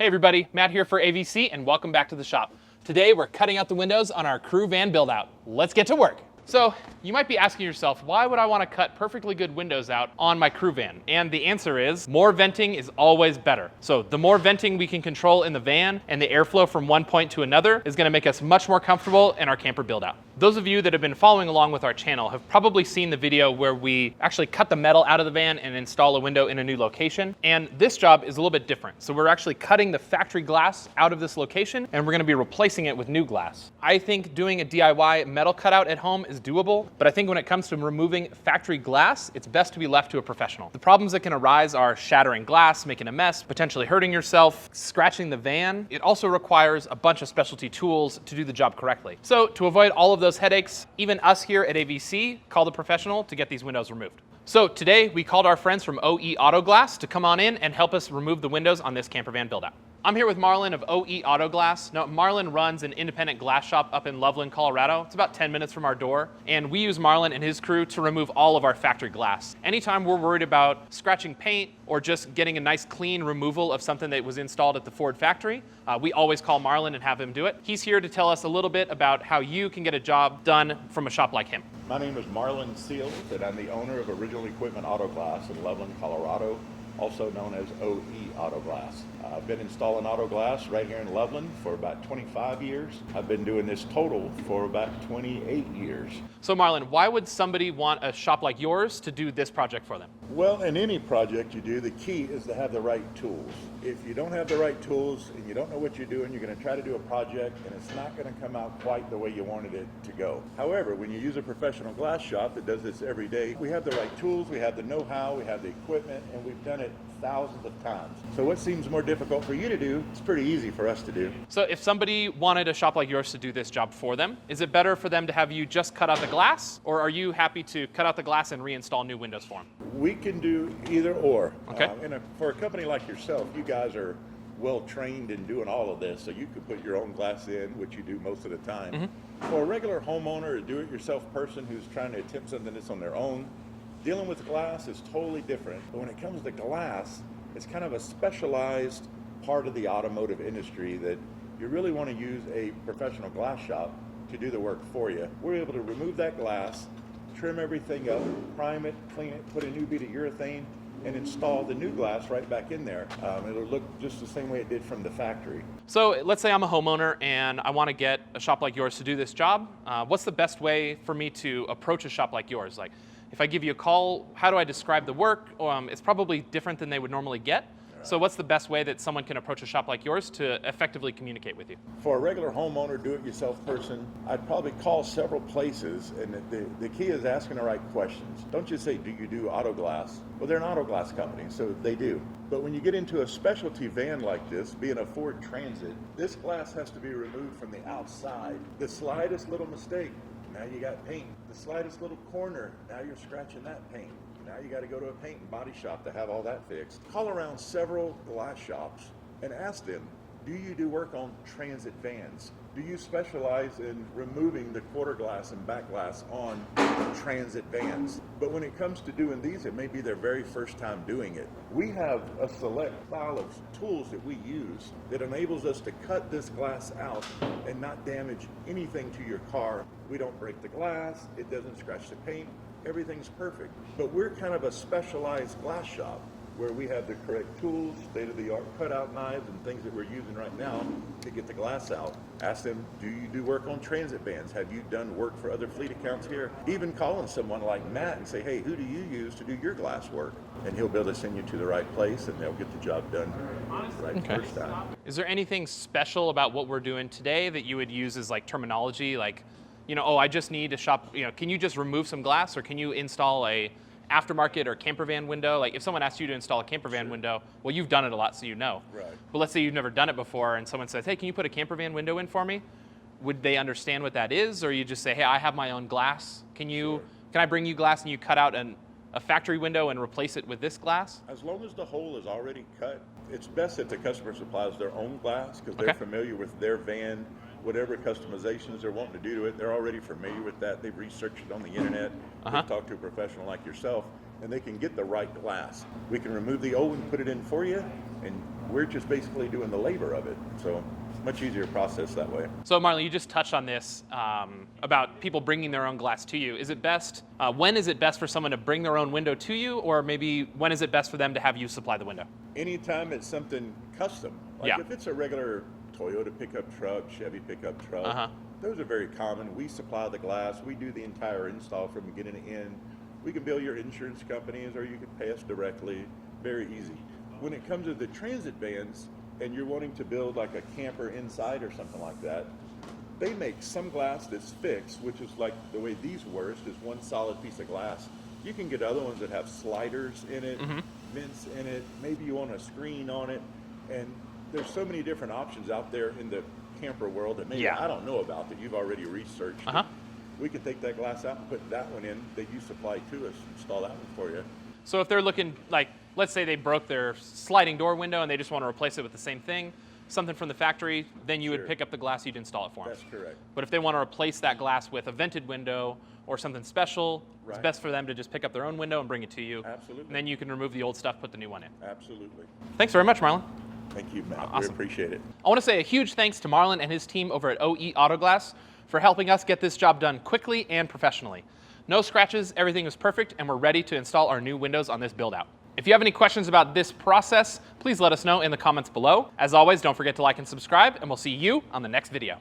Hey everybody, Matt here for AVC and welcome back to the shop. Today we're cutting out the windows on our crew van build out. Let's get to work. So you might be asking yourself, why would I want to cut perfectly good windows out on my crew van? And the answer is, more venting is always better. So the more venting we can control in the van and the airflow from one point to another is going to make us much more comfortable in our camper build out. Those of you that have been following along with our channel have probably seen the video where we actually cut the metal out of the van and install a window in a new location. And this job is a little bit different. So we're actually cutting the factory glass out of this location and we're going to be replacing it with new glass. I think doing a DIY metal cutout at home is doable, but I think when it comes to removing factory glass, it's best to be left to a professional. The problems that can arise are shattering glass, making a mess, potentially hurting yourself, scratching the van. It also requires a bunch of specialty tools to do the job correctly. So to avoid all of those headaches, even us here at AVC called a professional to get these windows removed. So today we called our friends from OE Auto Glass to come on in and help us remove the windows on this camper van build out. I'm here with Marlon of OE Auto Glass. Now, Marlon runs an independent glass shop up in Loveland, Colorado. It's about 10 minutes from our door. And we use Marlon and his crew to remove all of our factory glass. Anytime we're worried about scratching paint or just getting a nice clean removal of something that was installed at the Ford factory, we always call Marlon and have him do it. He's here to tell us a little bit about how you can get a job done from a shop like him. My name is Marlon Seals, and I'm the owner of Original Equipment Auto Glass in Loveland, Colorado, also known as OE Auto Glass. I've been installing auto glass right here in Loveland for about 25 years. I've been doing this total for about 28 years. So Marlon, why would somebody want a shop like yours to do this project for them? Well, in any project you do, the key is to have the right tools. If you don't have the right tools and you don't know what you're doing, you're going to try to do a project and it's not going to come out quite the way you wanted it to go. However, when you use a professional glass shop that does this every day, we have the right tools, we have the know-how, we have the equipment, and we've done it thousands of times. So what seems more difficult for you to do, it's pretty easy for us to do. So if somebody wanted a shop like yours to do this job for them, is it better for them to have you just cut out the glass, or are you happy to cut out the glass and reinstall new windows for them? We can do either or. Okay. For a company like yourself, you guys are well trained in doing all of this, so you can put your own glass in, which you do most of the time. Mm-hmm. For a regular homeowner or do-it-yourself person who's trying to attempt something that's on their own, dealing with glass is totally different. But when it comes to glass, it's kind of a specialized part of the automotive industry that you really want to use a professional glass shop to do the work for you. We're able to remove that glass, trim everything up, prime it, clean it, put a new bead of urethane, and install the new glass right back in there. It'll look just the same way it did from the factory. So let's say I'm a homeowner and I want to get a shop like yours to do this job. What's the best way for me to approach a shop like yours? Like, if I give you a call, how do I describe the work? It's probably different than they would normally get. Right. So what's the best way that someone can approach a shop like yours to effectively communicate with you? For a regular homeowner, do-it-yourself person, I'd probably call several places, and the key is asking the right questions. Don't just say, do you do auto glass? Well, they're an auto glass company, so they do. But when you get into a specialty van like this, being a Ford Transit, this glass has to be removed from the outside. The slightest little mistake, now you got paint. The slightest little corner, now you're scratching that paint. Now you got to go to a paint and body shop to have all that fixed. Call around several glass shops and ask them, do you do work on transit vans? Do you specialize in removing the quarter glass and back glass on transit vans? But when it comes to doing these, it may be their very first time doing it. We have a select file of tools that we use that enables us to cut this glass out and not damage anything to your car. We don't break the glass, it doesn't scratch the paint, everything's perfect. But we're kind of a specialized glass shop where we have the correct tools, state-of-the-art cutout knives and things that we're using right now to get the glass out. Ask them, do you do work on transit vans? Have you done work for other fleet accounts here? Even calling someone like Matt and say, hey, who do you use to do your glass work? And he'll be able to send you to the right place and they'll get the job done right first time. Is there anything special about what we're doing today that you would use as like terminology? Like, you know, oh, I just need a shop, you know, can you just remove some glass or can you install a aftermarket or camper van window? Like if someone asks you to install a camper van window, well, you've done it a lot, so you know. Right. But let's say you've never done it before and someone says, hey, can you put a camper van window in for me? Would they understand what that is? Or you just say, hey, I have my own glass. Can I bring you glass and you cut out a factory window and replace it with this glass? As long as the hole is already cut, it's best that the customer supplies their own glass because they're familiar with their van, whatever customizations they're wanting to do to it. They're already familiar with that. They've researched it on the internet. They've talked to a professional like yourself. and they can get the right glass. We can remove the old and put it in for you, and we're just basically doing the labor of it. So much easier process that way. So Marlon, you just touched on this about people bringing their own glass to you. Is it best, when is it best for someone to bring their own window to you, or maybe when is it best for them to have you supply the window? Anytime it's something custom, like if it's a regular Toyota pickup truck, Chevy pickup truck, those are very common. We supply the glass, we do the entire install from beginning to end. We can bill your insurance companies, or you can pay us directly, very easy. When it comes to the transit vans, and you're wanting to build like a camper inside or something like that, they make some glass that's fixed, which is like the way these work, is one solid piece of glass. You can get other ones that have sliders in it, vents in it, maybe you want a screen on it, and there's so many different options out there in the camper world that maybe I don't know about that you've already researched. We could take that glass out and put that one in that you supply to us, install that one for you. So if they're looking, like, let's say they broke their sliding door window and they just want to replace it with the same thing, something from the factory, then you would pick up the glass, you'd install it for them. That's correct. But if they want to replace that glass with a vented window or something special, it's best for them to just pick up their own window and bring it to you. Absolutely. And then you can remove the old stuff, put the new one in. Absolutely. Thanks very much, Marlon. Thank you, Matt. Awesome. We appreciate it. I want to say a huge thanks to Marlon and his team over at OE Auto Glass for helping us get this job done quickly and professionally. No scratches, everything is perfect, and we're ready to install our new windows on this build out. If you have any questions about this process, please let us know in the comments below. As always, don't forget to like and subscribe, and we'll see you on the next video.